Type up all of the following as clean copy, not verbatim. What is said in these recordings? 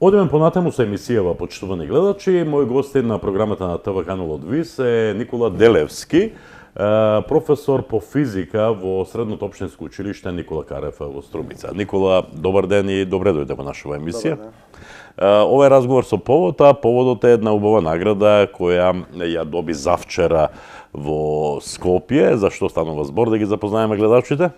Одиме понатаму со емисијава, почитувани гледачи. Мој гост на програмата на ТВ Канал од ВИС е Никола Делевски, професор по физика во Средното општинско училиште Никола Карев во Струмица. Никола, добар ден и добре дојде во нашава емисија. Овој разговор со поводот е една убава награда која ја доби завчера во Скопје. Зашто станува збор, да ги запознаеме гледачите?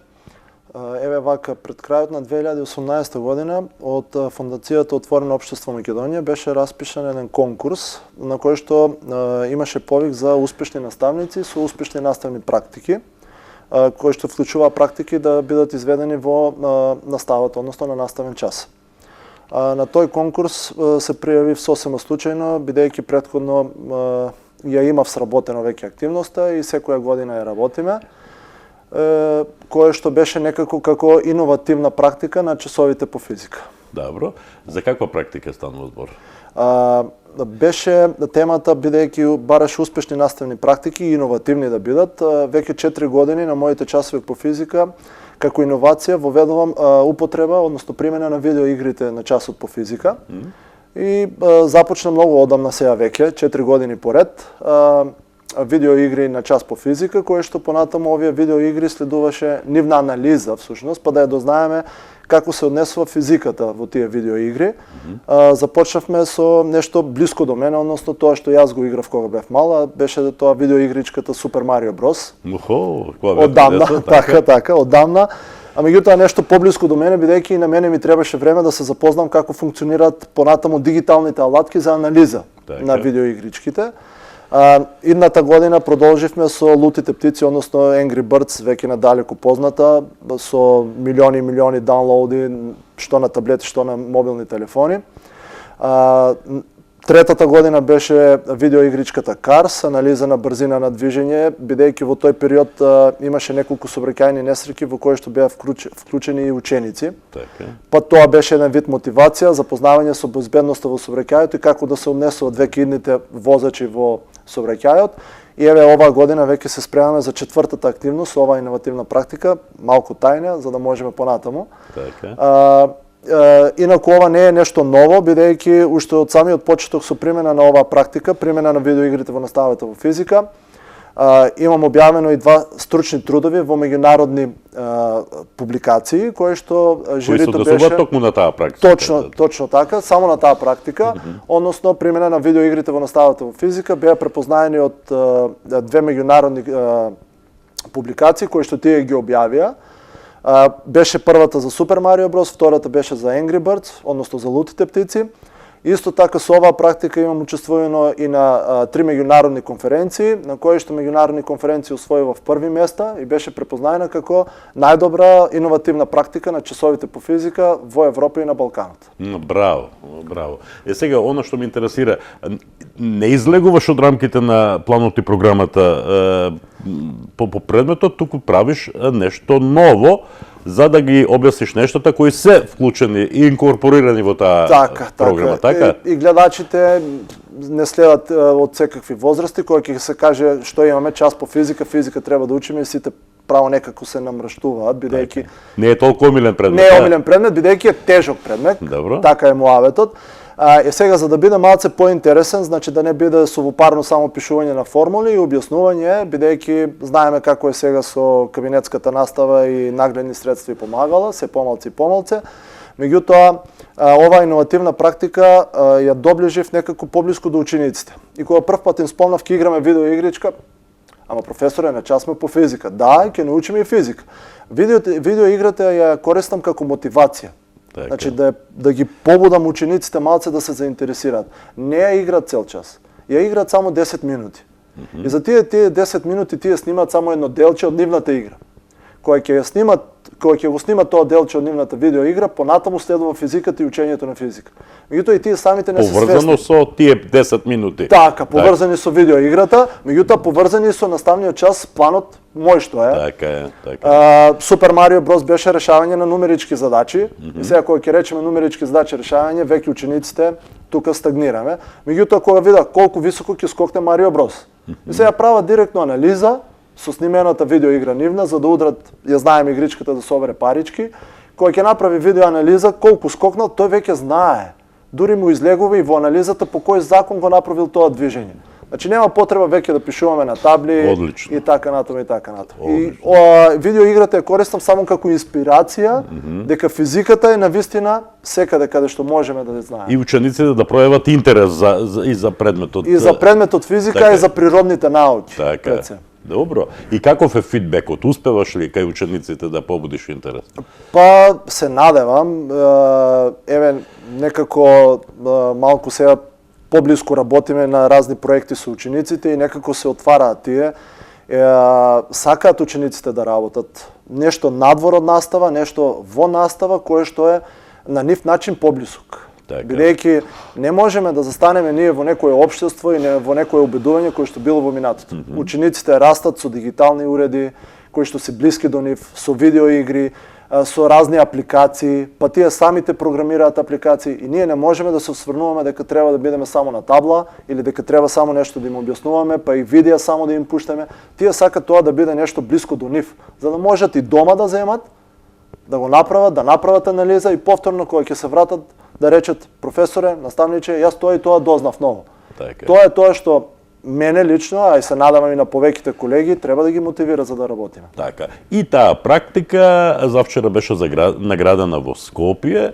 Еве вака, пред крајот на 2018 година од Фондацијата Отворено општество Македонија беше распишан еден конкурс на кој што имаше повик за успешни наставници со успешни наставни практики, кои што вклучува практики да бидат изведени во наставата, односно на наставен час. На тој конкурс се пријавив сосема случајно, бидејќи претходно ја имав сработено веќе активноста и секоја година ја работиме, кое што беше некако како иновативна практика на часовите по физика. Добро. За каква практика станува збор? Беше темата, бидејќи бараше успешни наставни практики и иновативни да бидат. Веќе 4 години на моите часови по физика како иновација воведувам употреба, односно примена на видеоигрите на часот по физика. И започна многу одамна сега веќе, 4 години поред, видеоигри на час по физика, кое што понатаму овие видеоигри следуваше нивна анализа всушност, па да ја дознаеме како се однесува физиката во тие видеоигри. Започнавме со нешто блиско до мене, односно тоа што јас го играв кога бев мал, беше тоа видеоигричката Супер Марио Брос. Одамна, така, одамна. А меѓутоа нешто поблиско до мене, бидејќи и на мене ми требаше време да се запознам како функционираат понатаму дигиталните алатки за анализа на видеоигричките. Идната година продолживме со Лутите птици, односно Angry Birds, веќе надалеку позната, со милиони и милиони даунлоуди, што на таблети, што на мобилни телефони. Третата година беше видеоигричката Cars, анализа на брзина на движење, бидејќи во тој период имаше неколку сообраќајни несреќи во кои што беа вклучени и ученици. Па тоа беше еден вид мотивација, запознавање со безбедноста во сообраќајот и како да се однесуваат веќе идните возачи во сообраќајот. И еве оваа година веќе се спремаме за четвртата активност, оваа иновативна практика, малку тајна, за да можеме понатаму. Инаку ова не е нешто ново, бидејќи уште од самиот почеток со примена на оваа практика, примена на видеоигрите во наставата во физика, имам објавено и 2 стручни трудови во меѓународни публикации, кои што жирито беше токму на таа практика. Точно така, само на таа практика, односно примена на видеоигрите во наставата во физика беа препознаени од 2 меѓународни публикации кои што тие ги објавија. Беше првата за Супер Марио Брос, втората беше за Angry Birds, односно за Лутите птици. Исто така со оваа практика имам учествувано и на 3 меѓународни конференции, на кои што меѓународни конференции освојува в први места и беше препознаена како најдобра иновативна практика на часовите по физика во Европа и на Балканот. Браво, браво. Сега, оно што ме интересира, не излегуваш од рамките на планот и програмата по предметот, туку правиш нешто ново, за да ги објасниш нештота кои се вклучени и инкорпорирани во таа програма, така? И гледачите не следат од секакви возрасти, кога ќе се каже што имаме час по физика, физика треба да учиме и сите право некако се намрштуваат, бидејќи не е толку омилен предмет. Не е омилен предмет, бидејќи е тежок предмет. Добро. Така е муаветот. Сега за да биде малце поинтересен, значи да не биде сувопарно само пишување на формули и објаснување, бидејќи знаеме како е сега со кабинетската настава и нагледни средства и помагала, се помалце и помалце. Меѓутоа, оваа иновативна практика ја доближив некако поблиску до учениците. И кога прв пат им спомнав ќе играме видеоигричка, ама професоре, на час сме по физика. Да, ќе научиме и физика. Видеоиграта ја користам како мотивација. Значи да ги побудам учениците малце да се заинтересираат. Не ја играат цел час. Ја играат само 10 минути. И за тие 10 минути тие снимаат само едно делче од нивната игра. Кога ќе го снимат тоа делче од нивната видеоигра, понатаму следува физиката и учењето на физика. Меѓутоа и тие самите не се свесни. Поврзано со тие 10 минути. Така, поврзани со видеоиграта, меѓутоа поврзани со наставниот час, планот мој што е. Така е, така. Супер Марио Брос беше решавање на нумерички задачи. И сега кога ќе речеме нумерички задачи решавање, веќе учениците тука стагнираме. Меѓутоа кога видат колку високо ќе скокне Марио Брос. И сега прават директно анализа со снимената видеоигра нивна, за да удрат, ја знаеме игричката да собере парички. Кога ќе направи видеоанализа колку скокнал, тој веќе знае. дури му излегува и во анализата по кој закон го направил тоа движење. Значи нема потреба веќе да пишуваме на табли. Одлично. И така натаму и така натаму. И видеоиграта ја користам само како инспирација дека физиката е навистина секаде каде што можеме да знаеме. И учениците да прояват интерес и за предметот. И за предметот физика така, и за природните науки. Така. Добро. И каков е фидбекот? Успеваш ли кај учениците да побудиш интерес? Па се надевам, еве некако малку сега поблиску работиме на разни проекти со учениците и некако се отвараат тие. Сакаат учениците да работат нешто надвор од настава, нешто во настава кое што е на нив начин поблисок. Бидејќи не можеме да застанеме ние во некое општество и во некое убедување кое што било во минатото. Учениците растат со дигитални уреди кои што се блиски до нив, со видеоигри, со разни апликации, па тие самите програмираат апликации и ние не можеме да се осврнуваме дека треба да бидеме само на табла или дека треба само нешто да им објаснуваме, па и видеа само да им пуштаме. Тие сакаат тоа да биде нешто блиско до нив, за да можат и дома да земат, да го направат, да направат анализа и повторно кога ќе се вратат да речат професоре, наставниче, јас тоа и тоа дознав ново. Тоа е тоа што мене лично, а и се надавам и на повеќите колеги, треба да ги мотивира за да работиме. Така. И таа практика завчера беше наградена во Скопје.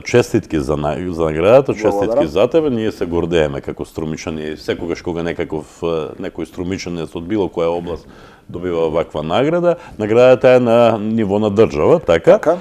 Честитки за наградата, честитки за тебе. Ние се гордееме како струмичани, секогаш кога некој струмичанец од било која област добива ваква награда. Наградата е на ниво на држава, така?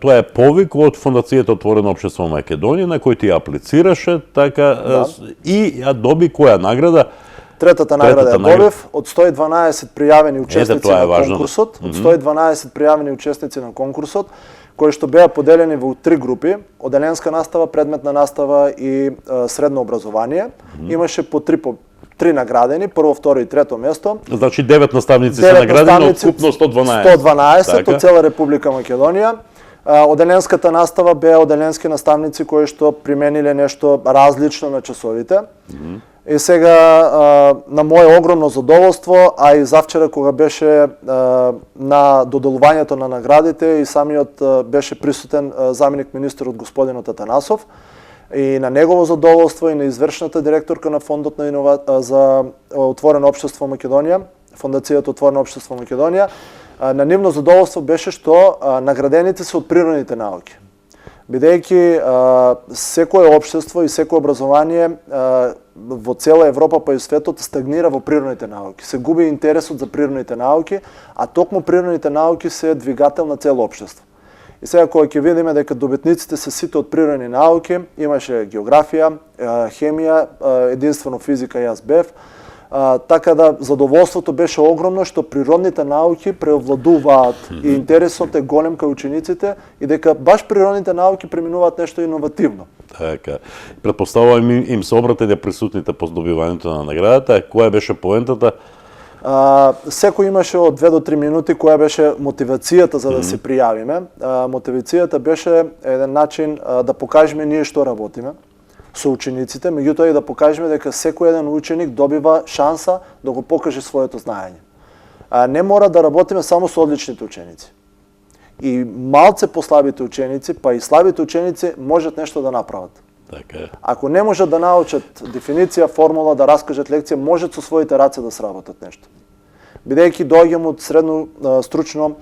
Тоа е повик од Фондацијата Отворено општество Македонија, на кој ти аплицираше, така, и ја доби која награда? Третата награда ја добив од 112 пријавени учесници на конкурсот, од 112 пријавени учесници на конкурсот, кои што беа поделени во 3 групи: оделенска настава, предметна настава и средно образование. Имаше по 3 наградени, прво, второ и трето место. Значи 9 наставници се наградени од вкупно 112. 112 од цела Република Македонија. Оделенската настава беа оделенски наставници кои што примениле нешто различно на часовите. И сега, на моје огромно задоволство, а и завчера кога беше на доделувањето на наградите и самиот беше присутен заменик министерот господинот Атанасов, и на негово задоволство и на извршната директорка на Фондот за Отворено општество Македонија, Фондацијата Отворено општество Македонија, на нивно задоволство беше што наградените се од природните науки. Бидејќи секое општество и секое образование во цела Европа па и светот стагнира во природните науки. Се губи интересот за природните науки, а токму природните науки се двигател на цело општество. И сега кога ќе видиме дека добитниците се сите од природни науки, имаше географија, хемија, единствено физика и јас бев, така да задоволството беше огромно што природните науки преовладуваат и интересот е голем кај учениците и дека баш природните науки преминуваат нешто иновативно. Така. Претпоставувам им се обратиле присутните по добивањето на наградата. Која беше поентата? Секој имаше од 2 до 3 минути која беше мотивацијата за да се пријавиме. Мотивацијата беше еден начин да покажеме ние што работиме со учениците, меѓутоа и да покажеме дека секој еден ученик добива шанса да го покаже своето знаење. Не мора да работиме само со одличните ученици. И малце послабите ученици, па и слабите ученици можат нешто да направат. Така. Ако не можат да научат дефиниција, формула, да раскажат лекција, можат со своите раце да сработат нешто. Бидејќи доаѓам од средно стручно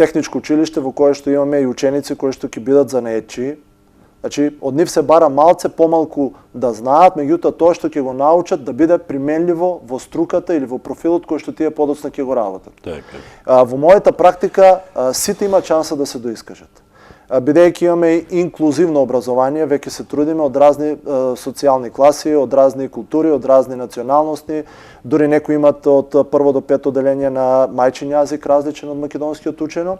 техничко училиште во кое што имаме и ученици кои што ќе бидат занаетчии. Значи, од нив се бара малце помалку да знаат, меѓутоа тоа што ќе го научат да биде применливо во струката или во профилот кој што тие подоцна ќе го работат. Така. Во мојата практика сите имаат шанса да се доискажат. Бидејќи имаме и инклузивно образование, веќе се трудиме од разни социјални класи, од разни култури, од разни националности, дури некои имат од прво до пето оделение на мајчин јазик различен од македонскиот учено.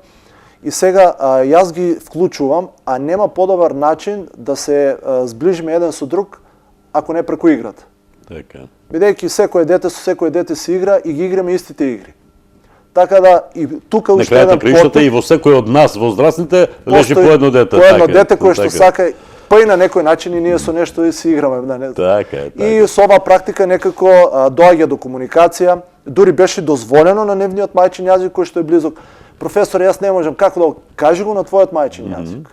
И сега јас ги вклучувам, а нема подобар начин да се зближиме еден со друг ако не преку играта. Така. Бидејќи секое дете со секое дете се игра и ги играме истите игри. Така да и тука уште еден поток. И во секој од нас, возрастните, лежи по едно дете. По едно дете кое што сака, па и на некој начин и ние со нешто и си играме. Така. И со оваа практика некако доаѓа до комуникација, дури беше дозволено на нивниот мајчин јазик кој што е близок. Професор, јас не можам, како да кажи го на твојот мајчин јазик.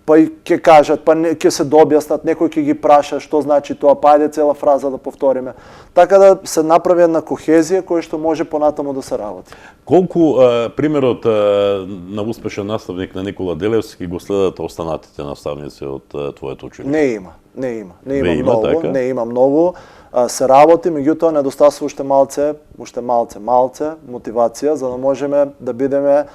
па и ќе кажат, па ќе се дообјаснат, некој ќе ги праша што значи тоа, па ајде цела фраза да повториме. Така да се направи една кохезија која што може понатаму да се работи. Колку примерот на успешен наставник на Никола Делевски го следат останатите наставници од твоето училиште? Не има Има, многу, така? не има многу. Се работи, меѓутоа недостасува уште малце мотивација за да можеме да бидеме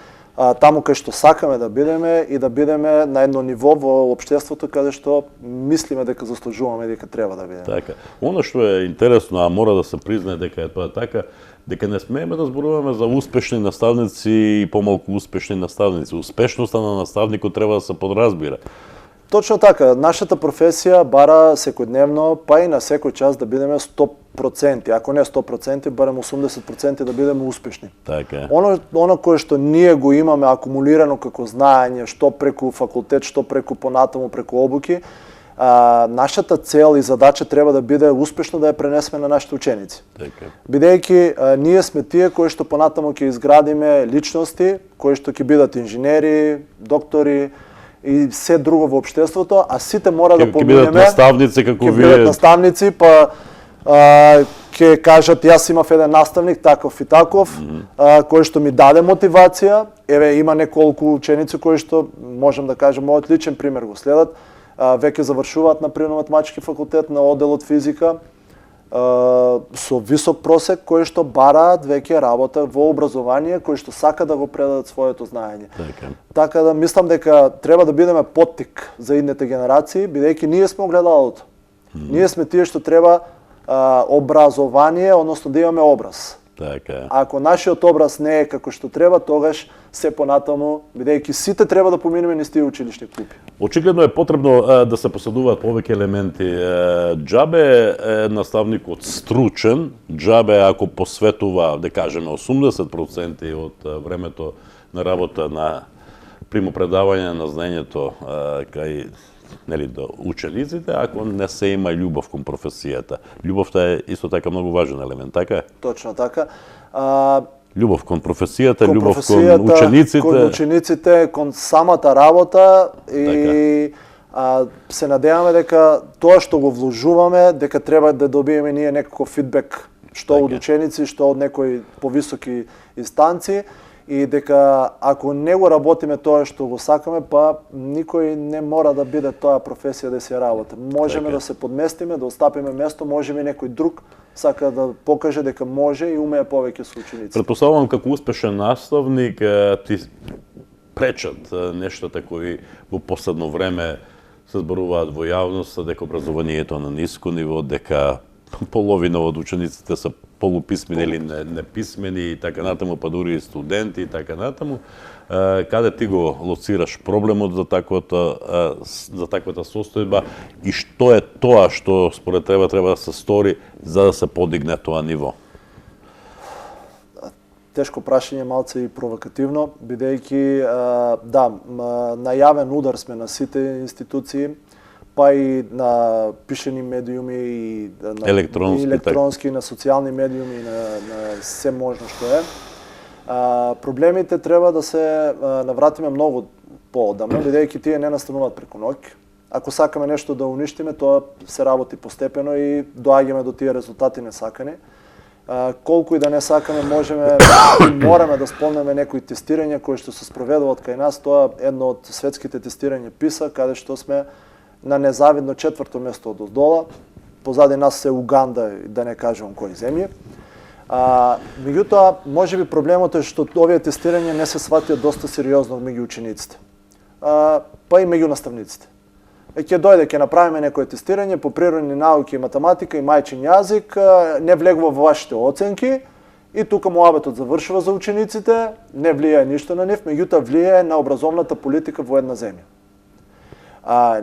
таму кај што сакаме да бидеме и да бидеме на едно ниво во општеството каде што мислиме дека заслужуваме дека треба да бидеме. Така. Оно што е интересно, а мора да се признае дека е тоа така, дека не смееме да зборуваме за успешни наставници и помалку успешни наставници. Успешноста на наставникот треба да се подразбира. Точно така, нашата професија бара секојдневно, па и на секој час да бидеме 100%, ако не 100%, барем 80% да бидеме успешни. Така. Оно кое што ние го имаме акумулирано како знаење, што преку факултет, што преку понатаму, преку обуки, нашата цел и задача треба да биде успешно да ја пренесеме на нашите ученици. Така. Бидејќи ние сме тие кои што понатаму ќе изградиме личности, кои што ќе бидат инженери, доктори, и се друго во општеството, а сите мора да поминеме. Ќе бидат наставници како вие. Ќе бидат наставници, па ќе кажат јас имав еден наставник таков и таков, кој што ми даде мотивација. Еве има неколку ученици кои што можам да кажам мојот личен пример го следат. Веќе завршуваат на природно-математички факултет на одделот физика со висок просек кои што бараат веќе работа во образование, кои што сака да го предадат своето знаење. Така да мислам дека треба да бидеме поттик за идните генерации, бидејќи ние сме огледалото. Ние сме тие што треба образование, односно да имаме образ. Така. Ако нашиот образ не е како што треба, тогаш се понатаму, бидејќи сите треба да поминеме низ тие училишни клупи. Очигледно е потребно да се поседуваат повеќе елементи. Џабе е наставникот стручен, џабе ако посветува, да кажеме, 80% од времето на работа на примопредавање на знаењето кај до учениците, ако не се има љубов кон професијата. Љубовта е исто така многу важен елемент, така е? Точно така. Љубов кон професијата, љубов кон учениците. Кон учениците, кон самата работа и се надеваме дека тоа што го вложуваме, дека треба да добиеме ние некаков фидбек, што од ученици, што од некои повисоки инстанции, и дека ако не го работиме тоа што го сакаме, па никој не мора да биде тоа професија да се работи. Можеме да се подместиме, да остапиме место, можеме некој друг сака да покаже дека може и умее повеќе со ученици. Претпоставувам како успешен наставник ти пречат нештата кои во последно време се зборуваат во јавноста, дека образованието на ниско ниво, дека половина од учениците се полуписмени или неписмени и така натаму, па дури и студенти и така натаму. Каде ти го лоцираш проблемот за таквата состојба и што е тоа што според треба да се стори за да се подигне тоа ниво? Тешко прашање, малце и провокативно, бидејќи на јавен удар сме на сите институции, па и на пишени медиуми и на електронски, на социјални медиуми, на се можно што е. Проблемите треба да се навратиме многу поодамна, бидејќи тие не настануваат преку ноќ. Ако сакаме нешто да уништиме, тоа се работи постепено и доаѓаме до тие резултати несакани. Колку и да не сакаме, мораме да спомнеме некои тестирања кои што се спроведуваат кај нас. Тоа е едно од светските тестирања PISA, каде што сме на незавидно 4-то место од оздола. Позади нас се Уганда, да не кажам кои земји. Меѓутоа, можеби проблемот е што овие тестирања не се сватија доста сериозно меѓу учениците, па и меѓу наставниците. Ќе дојде, ќе направиме некое тестирање по природни науки и математика и мајчин јазик, не влегува во вашите оценки и тука муабетот завршува за учениците, не влијае ништо на нив, меѓутоа влијае на образовната политика во една земја.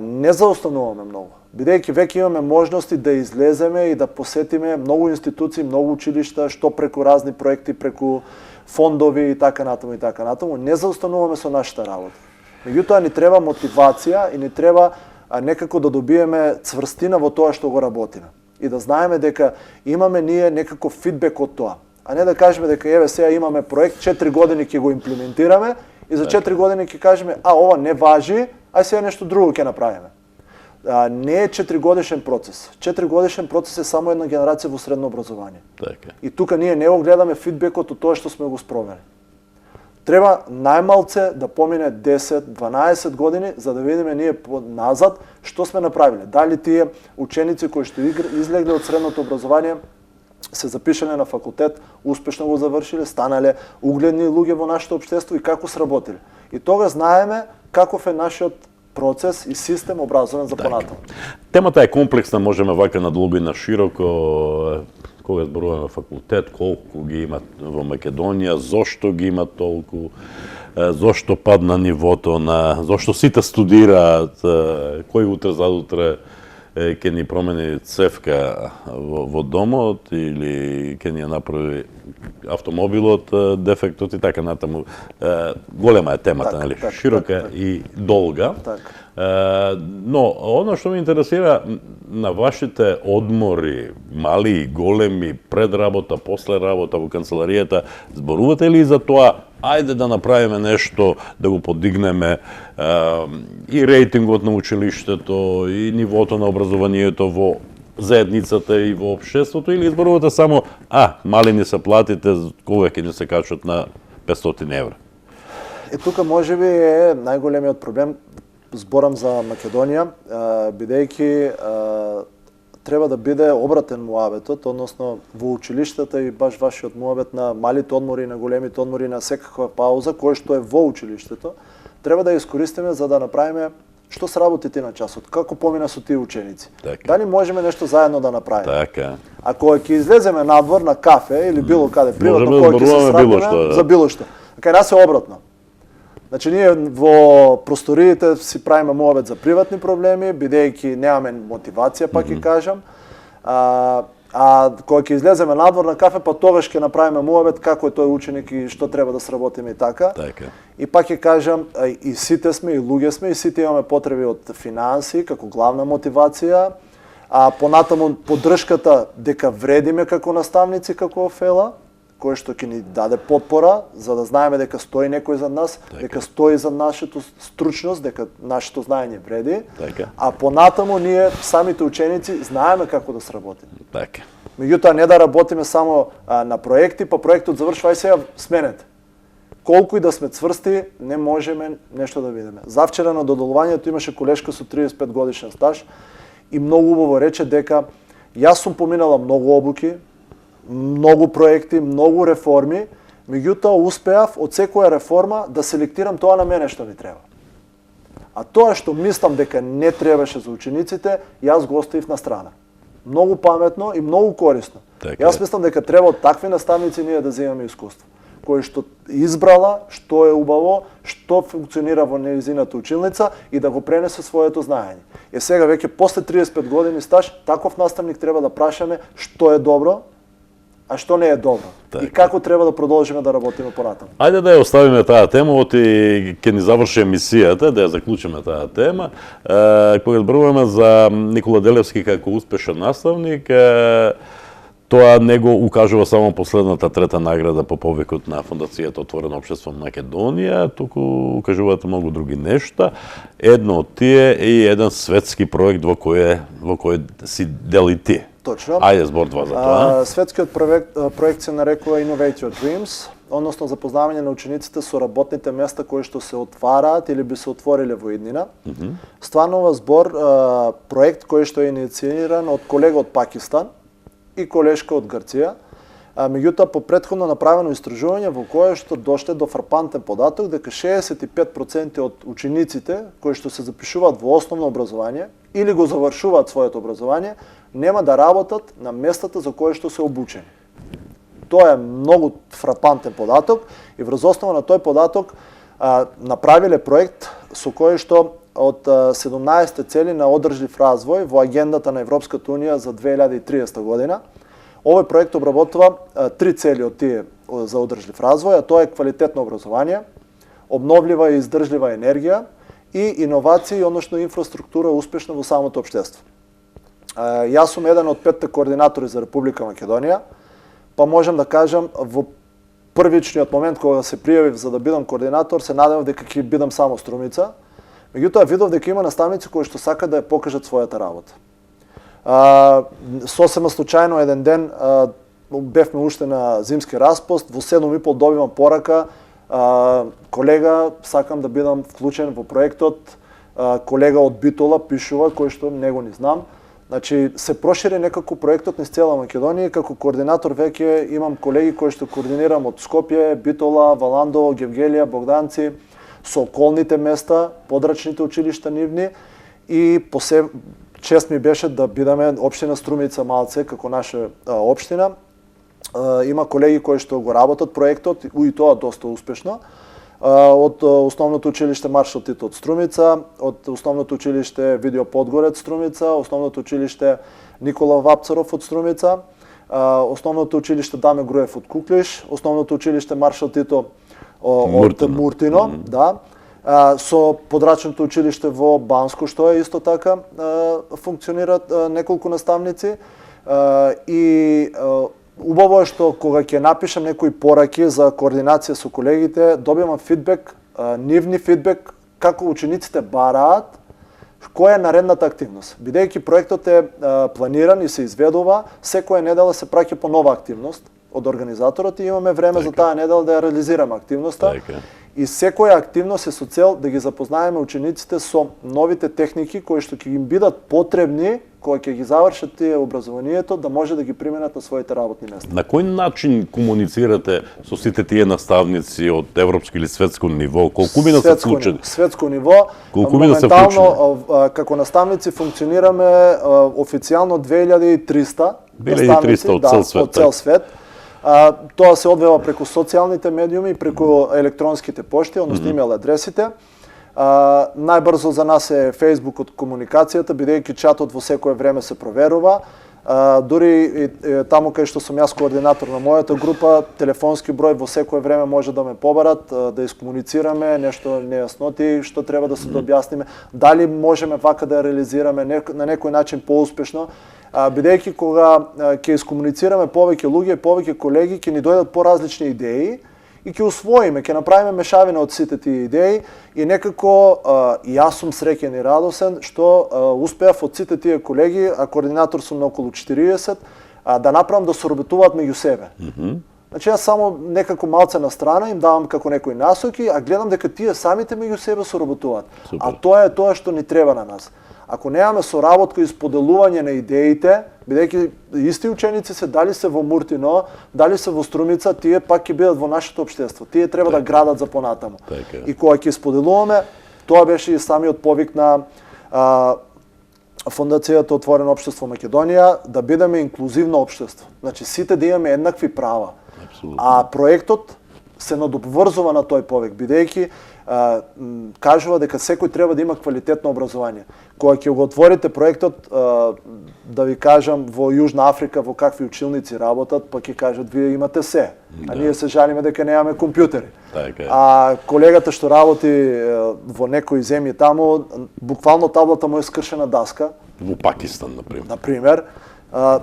Не заостануваме многу, бидејќи веќе имаме можности да излеземе и да посетиме многу институции, многу училишта, што преку разни проекти, преку фондови и така натаму, не заостануваме со нашата работа. Меѓутоа ни треба мотивација и ни треба некако да добиеме цврстина во тоа што го работиме и да знаеме дека имаме ние некаков фидбек од тоа, а не да кажеме дека еве сега имаме проект, 4 години ќе го имплементираме и за 4 години ќе кажеме, ова не важи, ај сега нешто друго ќе направиме. Не е 4-годишен процес. 4-годишен процес е само една генерација во средно образование. Така. И тука ние не го гледаме фидбекот од тоа што сме го спровели. Треба најмалце да помине 10-12 години за да видиме ние назад што сме направиле. Дали тие ученици кои што излегле од средното образование се запишале на факултет, успешно го завршиле, станале угледни луѓе во нашето општество и како сработиле. И тога знаеме каков е нашиот процес и систем образован за понатаму. Темата е комплексна, можеме вака надолго и на широко, кога зборуваме факултет, колку ги имат во Македонија, зошто ги имат толку, зошто падна нивото на, зошто сите студираат, кој утре задутре ќе ни промени цевка во домот или ќе ни направи автомобилот дефектот и така натаму. Голема е темата, нели? Широка и долга. Но оно што ме интересира на вашите одмори, мали и големи, пред работа, после работа во канцеларијата, зборувате ли за тоа, ајде да направиме нешто, да го подигнеме и рейтингот на училиштето, и нивото на образованието во заедницата и во општеството, или изборувате само, мали ни се платите, кога ќе ни се качат на 500 евра? Тука можеби е најголемиот проблем, зборам за Македонија, бидејќи треба да биде обратен муабетот, односно во училиштата и баш вашиот муабет на малите одмори и на големите одмори на секаква пауза, кој што е во училиштето, треба да ја искористиме за да направиме што се работи ти на часот, како помина со тие ученици. Дали можеме нешто заедно да направиме? Така. Ако ќе излеземе надвор на кафе или било каде приватно, кој ќе се сракаме за било што. Кај нас е обратно. Значи ние во просториите си правиме муабет за приватни проблеми, бидејќи немаме мотивација, пак ќе кажам. Кога ќе излеземе надвор на кафе, па тогаш ќе направиме муабет како е тој ученик и што треба да сработиме и така. И пак ќе кажам, и сите сме, и луѓе сме, и сите имаме потреби од финанси како главна мотивација, понатаму поддршката дека вредиме како наставници, како ФЕЛА, кој што ќе ни даде потпора, за да знаеме дека стои некој за нас, дека стои за нашата стручност, дека нашето знаење вреди, а понатаму ние, самите ученици, знаеме како да сработиме. Меѓутоа, не да работиме само на проекти, па проектот завршува и сега сменете. Колку и да сме цврсти, не можеме нешто да видиме. Завчера на додолувањето имаше колешка со 35 годишен стаж и многу убаво рече дека јас сум поминала многу обуки, многу проекти, многу реформи, меѓутоа успеав од секоја реформа да селектирам тоа на мене што ми треба. А тоа што мислам дека не требаше за учениците, јас го оставив на страна. Многу паметно и многу корисно. Јас мислам дека треба од такви наставници ние да земаме искуство, кој што избрала што е убаво, што функционира во нејзината училница и да го пренесе своето знаење. Сега веќе после 35 години стаж, таков наставник треба да прашаме што е добро, а што не е добро и како треба да продолжиме да работиме понатаму. Ајде да ја оставиме таа тема, оти ќе ни заврши емисијата, да ја заклучиме таа тема. Кога зборуваме за Никола Делевски како успешен наставник, тоа не го укажува само последната трета награда по повикот на Фондацијата Отворено општество Македонија, туку укажуваат многу други нешта. Едно од тие е и еден светски проект во кој си дел и ти. Точно. Ајде збор два за тоа. Светскиот проект се нарекува Innovate Your Dreams, односно запознавање на учениците со работните места кои што се отвараат или би се отвориле во иднина. Стварно збор проект кој што е иницииран од колега од Пакистан и колешка од Грција. Меѓутоа, по претходно направено истражување во кое што дошле до фрапантен податок дека 65% од учениците кои што се запишуваат во основно образование или го завршуваат своето образование, нема да работат на местата за кое што се обучени. Тоа е многу фрапантен податок и врз основа на тој податок направиле проект со кој што од 17 цели на одржлив развој во агендата на Европската унија за 2030 година. Овој проект обработува 3 цели од тие за одржлив развој, а тоа е квалитетно образование, обновлива и издржлива енергија и иновации, односно инфраструктура успешна во самото општество. Јас сум еден од 5 координатори за Република Македонија, па можам да кажам во првичниот момент кога се пријавив за да бидам координатор, се надевав дека ќе бидам само Струмица. Меѓутоа видов дека има наставници кои што сакаат да ја покажат својата работа. Сосема случајно еден ден бевме уште на зимски распост, во 7:30 добивам порака, колега, сакам да бидам вклучен во проектот, колега од Битола пишува, кој што него не знам. Значи, се прошири некако проектот низ цела Македонија, како координатор веќе имам колеги кои што координирам од Скопје, Битола, Валандово, Гевгелија, Богданци, со околните места, подрачните училишта нивни и чест ми беше да бидеме општина Струмица Малце како наша општина. Има колеги кои што го работат проектот и тоа доста успешно. Од основното училиште Маршал Тито од Струмица, од основното училиште Видео Подгорец Струмица, основното училиште Никола Вапцаров од Струмица, основното училиште Даме Груев од Куклиш, основното училиште Маршал Тито од Муртино, да. Со подрачното училиште во Банско, што е исто така, функционираат неколку наставници и убаво е што кога ќе напишам некои пораки за координација со колегите, добивам фидбек, нивни фидбек, како учениците бараат, која е наредната активност. Бидејќи проектот е планиран и се изведува, секоја недела се праќа по нова активност од организаторот и имаме време за таа недела да ја реализираме активноста. И секоја активност е со цел да ги запознаеме учениците со новите техники кои што ќе им бидат потребни кога ќе ги завршат тие образованието, да може да ги применат на своите работни места. На кој начин комуницирате со сите тие наставници од европско или светско ниво? Колку би да се вклучени? Светско ниво. Моментално како наставници функционираме официјално 2300 наставници од цел свет. Тоа се одвива преку социјалните медиуми, преку електронските пошти, односно имейл адресите. Најбрзо за нас е Facebook од комуникацијата, бидејќи чатот во секое време се проверува. Дури таму кај што сум јас координатор на мојата група, телефонски број во секое време може да ме побарат, да искомуницираме, нешто нејасноти, што треба да се дообјасниме, дали можеме вака да реализираме на некој начин поуспешно. Бидејќи кога ќе искомуницираме повеќе луѓе, повеќе колеги, ќе ни дојдат поразлични идеи и ќе усвоиме, ќе направиме мешавина од сите тие идеи и некако и јас сум среќен и радосен што успеав од сите тие колеги, а координатор сум на околу 40, да направам да соработуваат меѓу себе. Значи јас само некако малце на страна им давам како некои насоки, а гледам дека тие самите меѓу себе соработуваат. А тоа е тоа што ни треба на нас. Ако немаме соработка и споделување на идеите, бидејќи исти ученици се дали се во Муртино, дали се во Струмица, тие пак ќе бидат во нашето општество. Тие треба да градат за понатаму. И кога ќе споделуваме, тоа беше и самиот повик на Фондацијата Отворено општество Македонија, да бидеме инклузивно општество. Значи сите да имаме еднакви права. А проектот се надобврзува на тој повик, бидејќи кажува дека секој треба да има квалитетно образование. Кога ќе го отворите проектот, да ви кажам, во Јужна Африка во какви училници работат, па ќе кажат вие имате се, а ние се жалиме дека немаме компјутери. А колегата што работи во некои земји таму, буквално таблата му е скршена даска. Во Пакистан, например. Например,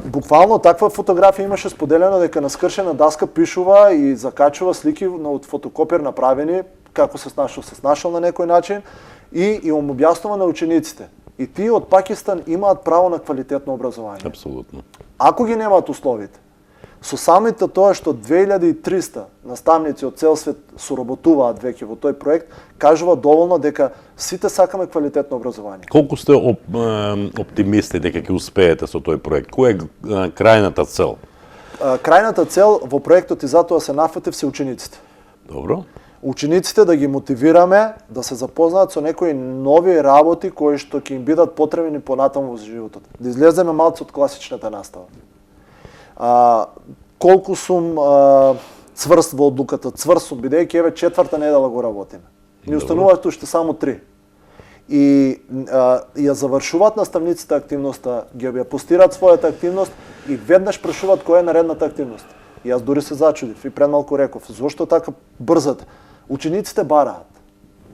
буквално таква фотографија имаше споделено дека на скршена даска пишува и закачува слики од фотокопир направени, како се снашал на некој начин и им објаснува на учениците. И тие од Пакистан имаат право на квалитетно образование. Апсолутно. Ако ги немаат условите, со самите тоа што 2300 наставници од цел свет соработуваат веќе во тој проект, кажува доволно дека сите сакаме квалитетно образование. Колку сте оптимисти дека ќе успеете со тој проект? Која е крајната цел? Крајната цел во проектот и затоа се нафатив се учениците. Добро. Учениците да ги мотивираме да се запознаат со некои нови работи кои што ќе им бидат потребни понатаму во животот. Да излеземе малку од класичната настава. Колку сум цврст во одлуката, цврст сум, бидејќи еве 4-та недела го работиме. Ни остануваат уште само 3. И ја завршуваат наставниците активноста, ги ја постираат својата активност и веднаш прашуваат која е наредната активност. И јас дури се зачудив и пред малку реков, зошто така брзат? Учениците бараат.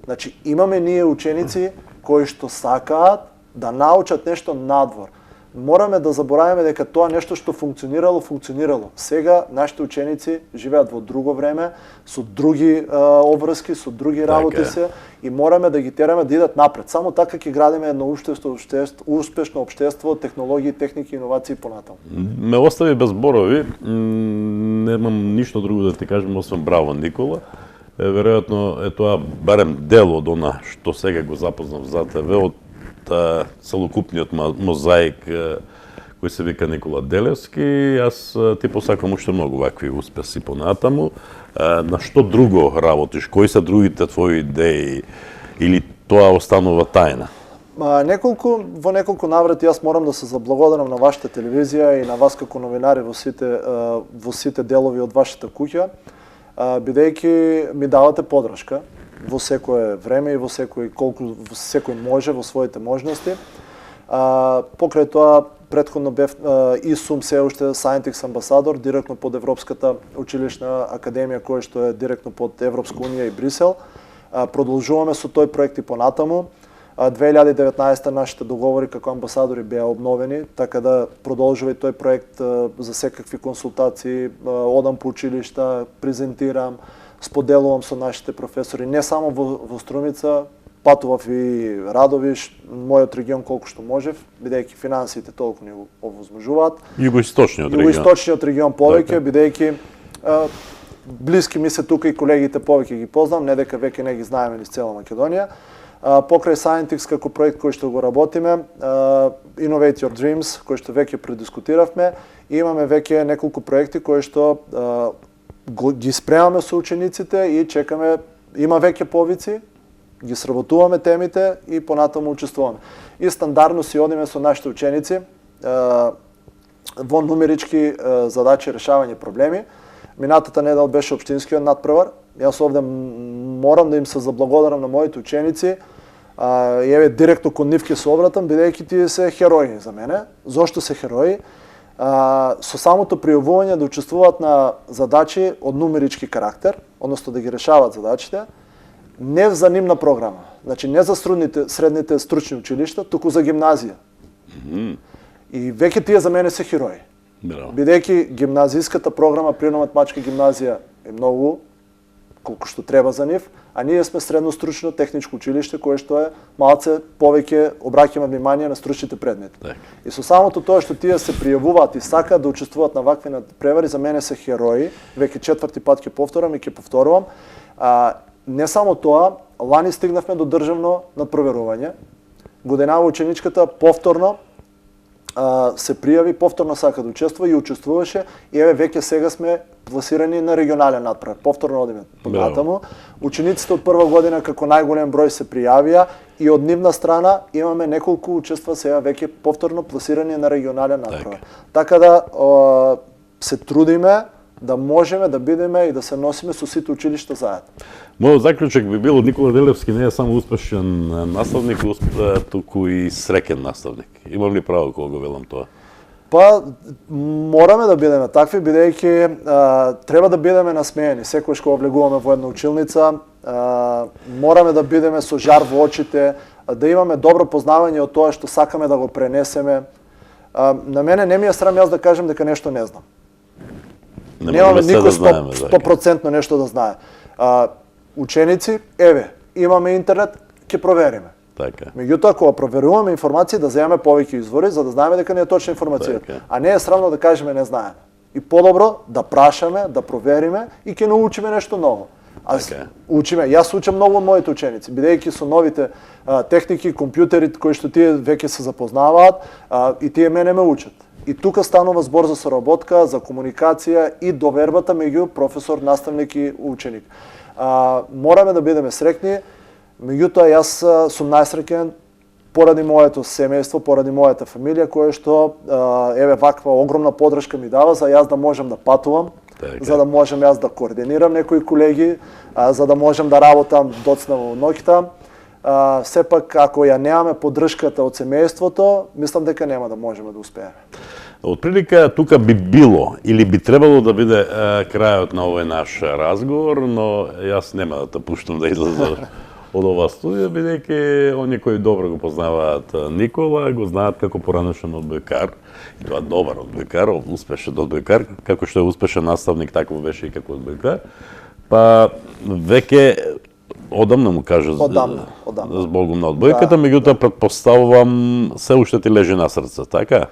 Значи, имаме ние ученици кои што сакаат да научат нешто надвор. мораме да забораваме дека тоа нешто што функционирало. Сега нашите ученици живеат во друго време, со други обврски, со други работи се и мораме да ги тераме да идат напред. Само така ќе градиме едно успешно општество, технологии, техники, иновации понатаму. Ме остави без зборови, немам ништо друго да ти кажам освен браво, Никола. Веројатно е тоа барем дел од она што сега го запознав за тебе, од целокупниот мозаик кој се вика Никола Делевски. Јас ти посакам уште многу вакви успеси понатаму. На што друго работиш? Кои се другите твои идеи? Или тоа останува тајна? Во неколку наврати јас морам да се заблагодарам на вашата телевизија и на вас како новинари во сите делови од вашата куќа, бидејќи ми давате подршка во секое време и во секој може во своите можности. Покрај тоа претходно бев и сум се уште Scientix амбасадор директно под Европската училишна академија која што е директно под Европска унија и Брисел. Продолжуваме со тој проект и понатаму. 2019 нашите договори како амбасадори беа обновени, така да продолжува и тој проект за секакви консултации, одам по училишта, презентирам, споделувам со нашите професори, не само во Струмица, патував и Радовиш, мојот регион колку што можев, бидејќи финансиите толку ни го овозможуваат. Југоисточниот регион повеќе, бидејќи блиски ми се тука и колегите повеќе ги познам, не дека веќе не ги знаеме низ цела Македонија. Покрај Scientix како проект кој што го работиме, Innovate Your Dreams, кој што веќе предискутиравме, и имаме веќе неколку проекти кои што ги спремаме со учениците и чекаме, има веќе повици, ги сработуваме темите и понатаму учествуваме. И стандардно си одиме со нашите ученици во нумерички задачи решавање проблеми. Минатата недел беше општинскиот надпревар. Јас овде морам да им се заблагодарам на моите ученици. И еве директно кон нив ќе се обратам, бидејќи тие се херои за мене. Зошто се херои? Со самото пријавување да учествуваат на задачи од нумерички карактер, односно да ги решаваат задачите, не за нивна програма, значи не за средните стручни училишта, туку за гимназија. И веќе тие за мене се херои. Бидејќи гимназиската програма, природно-математичка гимназија е многу колку што треба за нив, а ние сме средно стручно техничко училиште кое што е малце повеќе обраќаме внимание на стручните предмети. И со самото тоа што тие се пријавуваат и сакаат да учествуваат на вакви надпревари, за мене се херои. Веќе четврти пат ќе повторам и ќе повторувам. Не само тоа, лани стигнавме до државно надпроверување. Годинава ученичката повторно се пријави, повторно сака да учествува и учествуваше, и еве веќе сега сме пласирани на регионален надпревар. Повторно одиме понатаму. Учениците од прва година како најголем број се пријавија и од нивна страна имаме неколку учества сега веќе повторно пласирани на регионален надпревар. Така да се трудиме да можеме да бидеме и да се носиме со сите училишта заедно. Мојот заклучок би бил, Никола Делевски не е само успешен наставник, туку и среќен наставник. Имам ли право кога го велам тоа? Па, мораме да бидеме такви, бидејќи треба да бидеме насмеени. Секојаш кога влегуваме во една училница, мораме да бидеме со жар во очите, да имаме добро познавање од тоа што сакаме да го пренесеме. На мене не ми е срам јас да кажем дека нешто не знам. Немаме никој 100% нешто да знае. Ученици, еве, имаме интернет, ќе провериме. Меѓутоа, кога проверуваме информации, да земеме повеќе извори, за да знаеме дека не е точна информацијата. А не е срамно да кажеме не знаеме. И подобро да прашаме, да провериме и ќе научиме нешто ново. Јас учам многу од моите ученици, бидејќи со новите техники, компјутери кои што тие веќе се запознаваат, и тие мене ме учат. И тука станува збор за соработка, за комуникација и довербата меѓу професор, наставник и ученик. Мораме да бидеме среќни, меѓутоа јас сум најсреќен поради моето семејство, поради мојата фамилија, која што еве ваква огромна подршка ми дава за јас да можам да патувам, за да можам јас да координирам некои колеги, за да можам да работам доцна во ноќта. Сепак, ако ја немаме поддршката од семејството, мислам дека нема да можеме да успееме. Отприлика тука би било или би требало да биде крајот на овој наш разговор, но јас нема да те пуштам да излезеш од оваа студија, бидејќи оние кои добро го познаваат Никола, го знаат како поранешен одбојкар, и тоа добар одбојкар, успешен одбојкар, како што е успешен наставник, така беше и како одбојкар. Па веќе одамна му кажа Одамна. збогум на одбојката, меѓутоа претпоставувам се уште ти лежи на срце, така?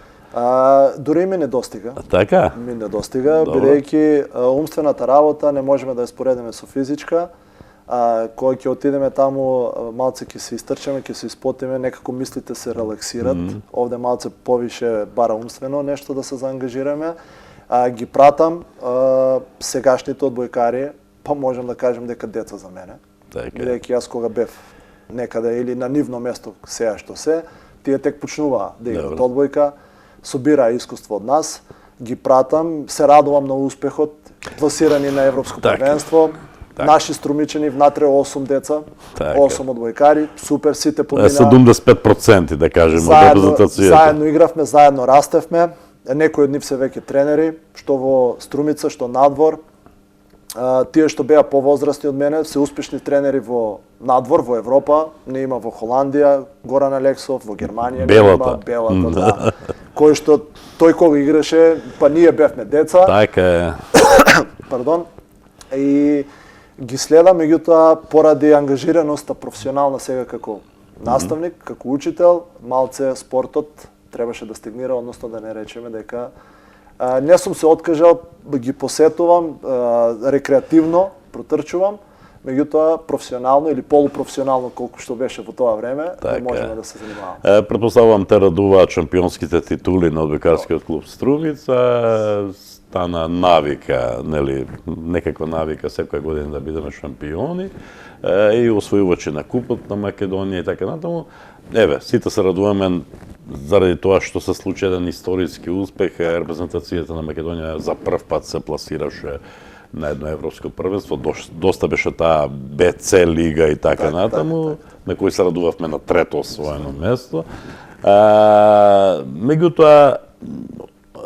Дури ми не достига. Така? Ми не достига, бидејќи умствената работа не можеме да ја споредиме со физичка. Кога ќе отидеме таму, малце ќе се истрчеме, ќе се испотиме, некако мислите се релаксират. Овде малце повише бара умствено нешто да се заангажираме. Ги пратам сегашните одбојкари, па можам да кажем дека деца за мене. Бидејќи јас кога бев некаде или на нивно место сеја што се, тие тек почнуваа да играат одбојка, собираа искуство од нас, ги пратам, се радувам на успехот, пласирани на европско првенство. Наши струмичани внатре 8 деца, 8 одбојкари, супер, сите поминаа. 75% да кажеме од репрезентацијата. Заедно игравме, заедно растевме. Некои од нив се веќе тренери, што во Струмица, што надвор. Тие што беа повозрастни од мене, се успешни тренери во надвор, во Европа, не има во Холандија, Горан Алексов, во Германија, Белата, да. Кој што тој кога играше, па ние бевме деца. Така е. Пардон. И ги следам, меѓутоа поради ангажираноста професионална сега како наставник, како учител, малце спортот требаше да стигнира, односно да не речеме дека не сум се откажал, ги посетувам рекреативно, протрчувам, меѓутоа професионално или полупрофесионално колку што беше во тоа време, да можеме да се занимаваме. Претпоставувам те радуваат шампионските титули на одбојкарскиот клуб Струмица, стана навика, нели, некаква навика секоја година да бидеме шампиони и освојувачи на купот на Македонија и така натаму. Еве, сите се радуваме заради тоа што се случи еден историски успех, репрезентацијата на Македонија за прв пат се пласираше на едно европско првенство, доста беше таа БЦ лига и така натаму, на кој се радувавме на трето освоено место. Меѓутоа,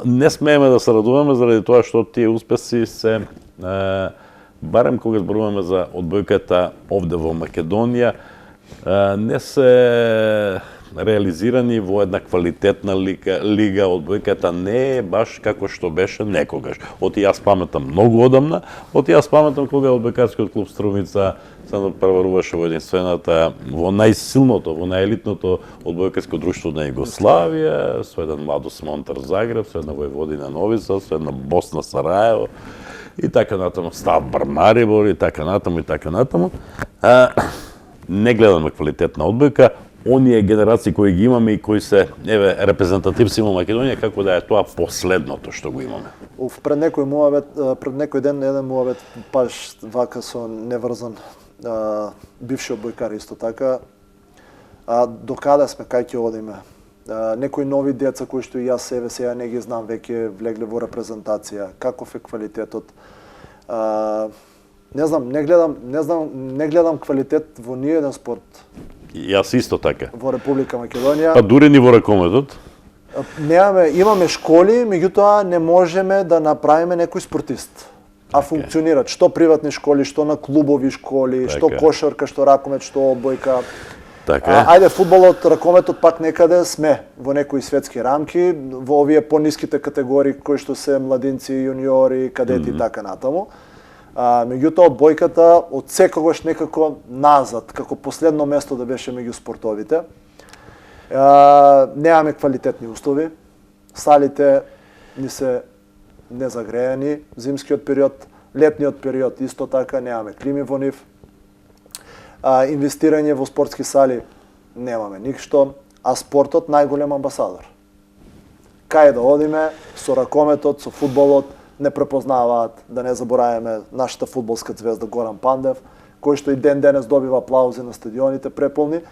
не смееме да се радуваме заради тоа што тие успеси се, барем кога зборуваме за одбојката овде во Македонија, не се реализирани во една квалитетна лига, одбојката не е баш како што беше некогаш. Оти јас паметам многу одамна, оти јас паметам кога одбојкарскиот клуб Струмица се преваруваше во единствената, во најсилното, во најелитното одбојкарско друштво на Југославија, со еден Младост Монтар Загреб, со една Војводина Нови Сад, со една Босна Сараево и така натаму, Став Марибор и така натаму и така натаму. Не гледаме квалитетна одбојка, оние генерации кои ги имаме и кои се, еве, репрезентативци во Македонија, како да е тоа последното што го имаме? Пред некој ден еден муабет, баш вака со неврзан бивши одбојкар исто така, до каде сме, кај ќе одиме? Некои нови деца кои што и јас себе сега не ги знам, веќе влегле во репрезентација, каков е квалитетот? Не знам, не гледам квалитет во ниеден спорт. Јас исто така. Во Република Македонија. Па дури ни во ракометот. Имаме школи, меѓутоа не можеме да направиме некој спортист. Функционират што приватни школи, што на клубови школи, што кошарка, што ракомет, што одбојка. Така. Ајде, фудбалот, ракометот пак некаде сме во некои светски рамки, во овие пониските категории кои што се младинци, јуниори, кадети и така натаму. Меѓутоа, одбојката од секогаш некако назад, како последно место да беше меѓу спортовите. Немаме квалитетни услови, салите ни се незагреени, зимскиот период, летниот период исто така, немаме клими во нив. Инвестирање во спортски сали немаме ништо, а спортот најголем амбасадор. Кај да одиме, со ракометот, со фудбалот, не препознаваат, да не забораваме нашата фудбалска звезда Горан Пандев, кој што и ден денес добива аплаузи на стадионите преполни,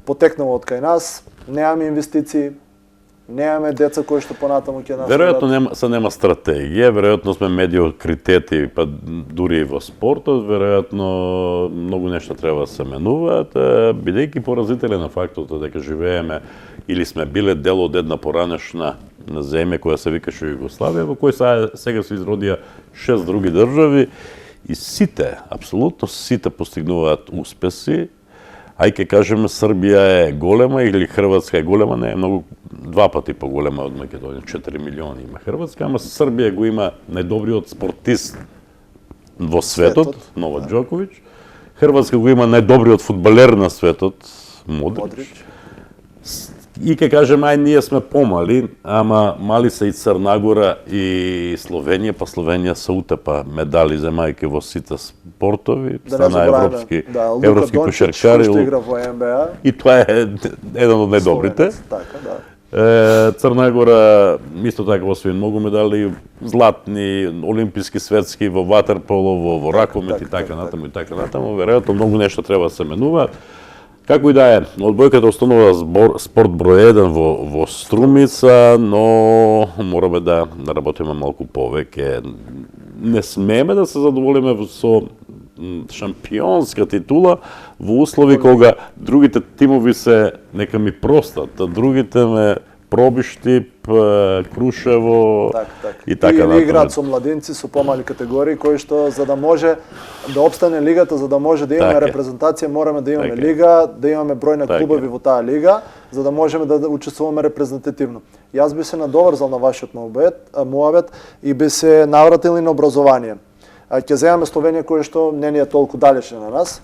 потекнува од кај нас, немаме инвестиции, немаме деца кои што понатаму ќе нас. Веројатно нема стратегија, веројатно сме медиокритети, па дури и во спортот, веројатно многу нешта треба да се менуваат, бидејќи поразителен на фактот дека живееме или сме биле дел од една поранешна земја која се викаше Југославија, во кој сега се изродија 6 други држави и сите, апсолутно сите постигнуваат успеси, ајде кажеме Србија е голема или Хрватска е голема, не е многу, 2 пати поголема од Македонија, 4 милиони има Хрватска, ама Србија го има најдобриот спортист во светот, Новак Џоковиќ. Хрватска го има најдобриот фудбалер на светот, Модрич. И ке кажеме, ај ние сме помали, ама мали се и Црна Гора и Словенија, па Словенија се утепа медали земајќи во сите спортови, стана европски кошаркари. Што игра во НБА. И тоа е еден од најдобрите. Така, да. Црна Гора исто така освои многу медали, златни, олимписки, светски во ватерполо, во ракомет и така натаму и така натаму. Веројатно многу нешто треба да се менува. Како и да е, одбојката останува спорт број 1 во Струмица, но мораме да работиме малку повеќе. Не смееме да се задоволиме со шампионска титула во услови кога другите тимови се нека ми простат, другите ме Пробиштип, Крушево и така натаму. Или играат со младинци со помали категории кои што за да може да опстане лигата, за да може да имаме репрезентација, мораме да имаме лига, да имаме број на клубови во таа лига, за да можеме да учествуваме репрезентативно. Јас би се надоврзал на вашиот муавет и би се навратил и на образование. Ќе земеме Словенија кој што не ни е толку далече на нас.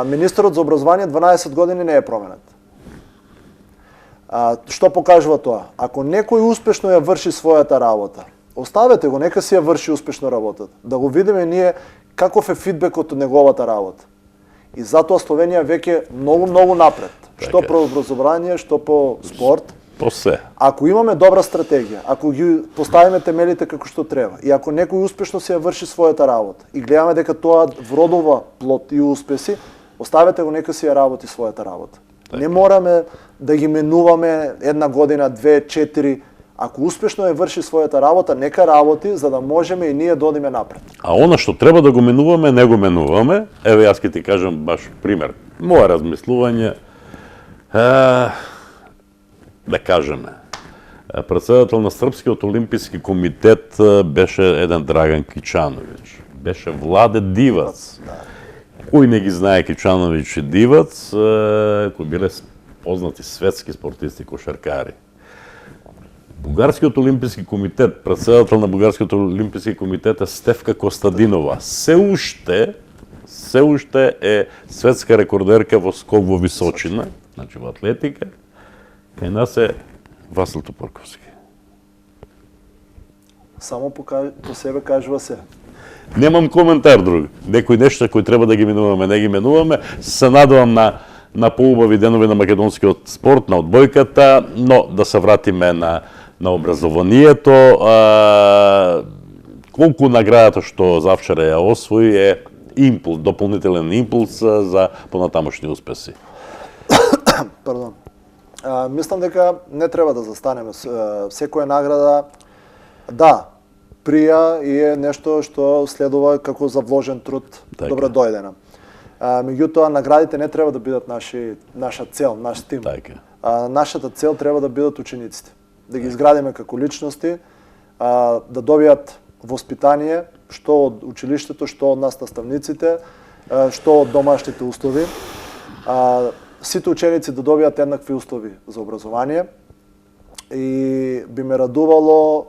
Министерот за образование 12 години не е променет. Што покажува тоа? Ако некој успешно ја врши својата работа, оставете го, нека си ја врши успешно работата. Да го видиме ние каков е фидбекот од неговата работа. И затоа Словенија веќе многу напред. Што по образование, што по спорт. По се. Ако имаме добра стратегија, ако ги поставиме темелите како што треба, и ако некој успешно си ја врши својата работа, и гледаме дека тоа вродува плод и успеси, оставете го, нека си ја работи својата работа. Не мораме да ги менуваме една година, 2, 4. Ако успешно ја врши својата работа, нека работи за да можеме и ние да одиме напред. А она што треба да го менуваме, не го менуваме. Еве јас ќе ти кажам баш пример. Моје размислување, да кажеме, председател на Српскиот олимписки комитет беше еден Драган Кичановиќ. Беше Владе Дивац. Кој не ги знае Кичановиќ и Дивац, кои биле познати светски спортисти, кошаркари. Бугарскиот олимписки комитет, председател на Бугарскиот олимписки комитет е Стефка Костадинова. Се уште е светска рекордерка во скок во височина, значи во атлетика. Кај нас е Васил Топорковски. Само по себе кажува се. Немам коментар друг. Некои нешта кои треба да ги менуваме, не ги менуваме. Се надевам на поубави денови на македонскиот спорт, на одбојката, но да се вратиме на образованието. Колку наградата што завчера ја освои е импулс, дополнителен импулс за понатамошни успеси. Пардон. Мислам дека не треба да застанеме. Секоја награда, да, прија и е нешто што следува како за вложен труд, добро дојдена. Меѓутоа, наградите не треба да бидат наша цел, наш стимул. Нашата цел треба да бидат учениците. Да ги изградиме како личности, да добијат воспитание, што од училиштето, што од нас наставниците, што од домашните услови. Сите ученици да добијат еднакви услови за образование и би ме радувало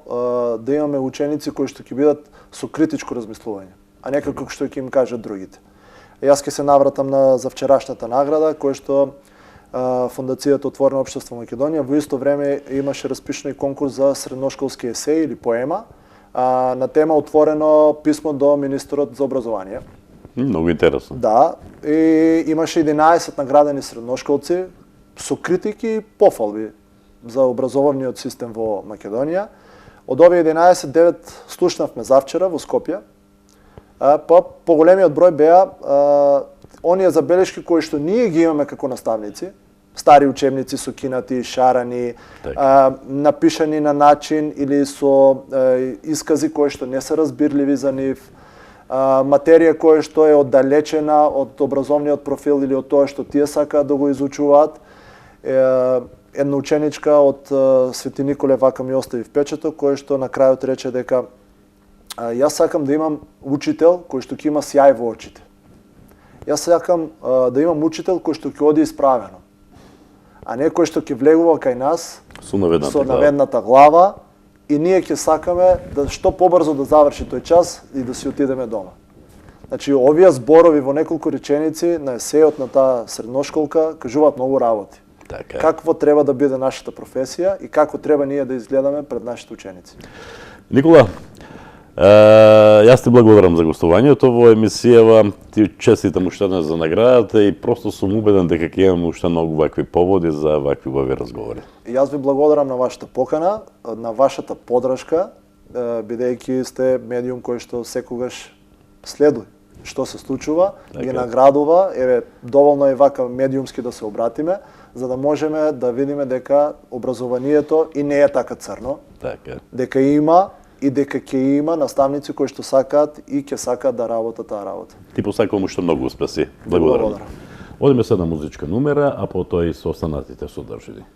да имаме ученици кои што ќе бидат со критичко размислување, а не како што ќе им кажат другите. Јас ќе се навратам на завчерашната награда, која што Фондацијата Отворено општество Македонија во исто време имаше распишен конкурс за средношколски есеј или поема на тема Отворено писмо до министерот за образование. Многу интересно. Да, и имаше 11 наградени средношколци со критики и пофалби за образовниот систем во Македонија. Од овие 11, 9 слушнавме завчера во Скопје. Поголемиот број беа оние забелешки кои што ние ги имаме како наставници, стари учебници со кинати, шарани, напишани на начин или со искази кои што не се разбирливи за нив, материја која што е оддалечена од образовниот профил или од тоа што тие сакаат да го изучуваат. Една ученичка од Свети Николе вака ми остави впечаток, кој што на крајот рече дека јас сакам да имам учител кој што ќе има сјај во очите. Јас сакам да имам учител кој што ќе оди исправено, а не кој што ќе влегува кај нас Со наведната глава и ние ќе сакаме да што побрзо да заврши тој час и да си отидеме дома. Значи, овие зборови во неколку реченици на есејот на таа средношколка кажуваат многу работи. Така. Какво треба да биде нашата професија и како треба ние да изгледаме пред нашите ученици. Никола, јас ти благодарам за гостувањето во емисијава, ти честитам уште за наградата и просто сум убеден дека ќе имаме уште многу вакви поводи за вакви убави разговори. И јас ви благодарам на вашата покана, на вашата подршка, бидејќи сте медиум кој што секогаш следува што се случува, ги наградува, еве доволно е вака медиумски да се обратиме, за да можеме да видиме дека образованието и не е така црно, дека има и дека ќе има наставници кои што сакаат и ќе сакаат да работат таа работа. Ти посакувам уште многу успеси. Благодарам. Одиме се на музичка номера, а потоа и со останатите содржини.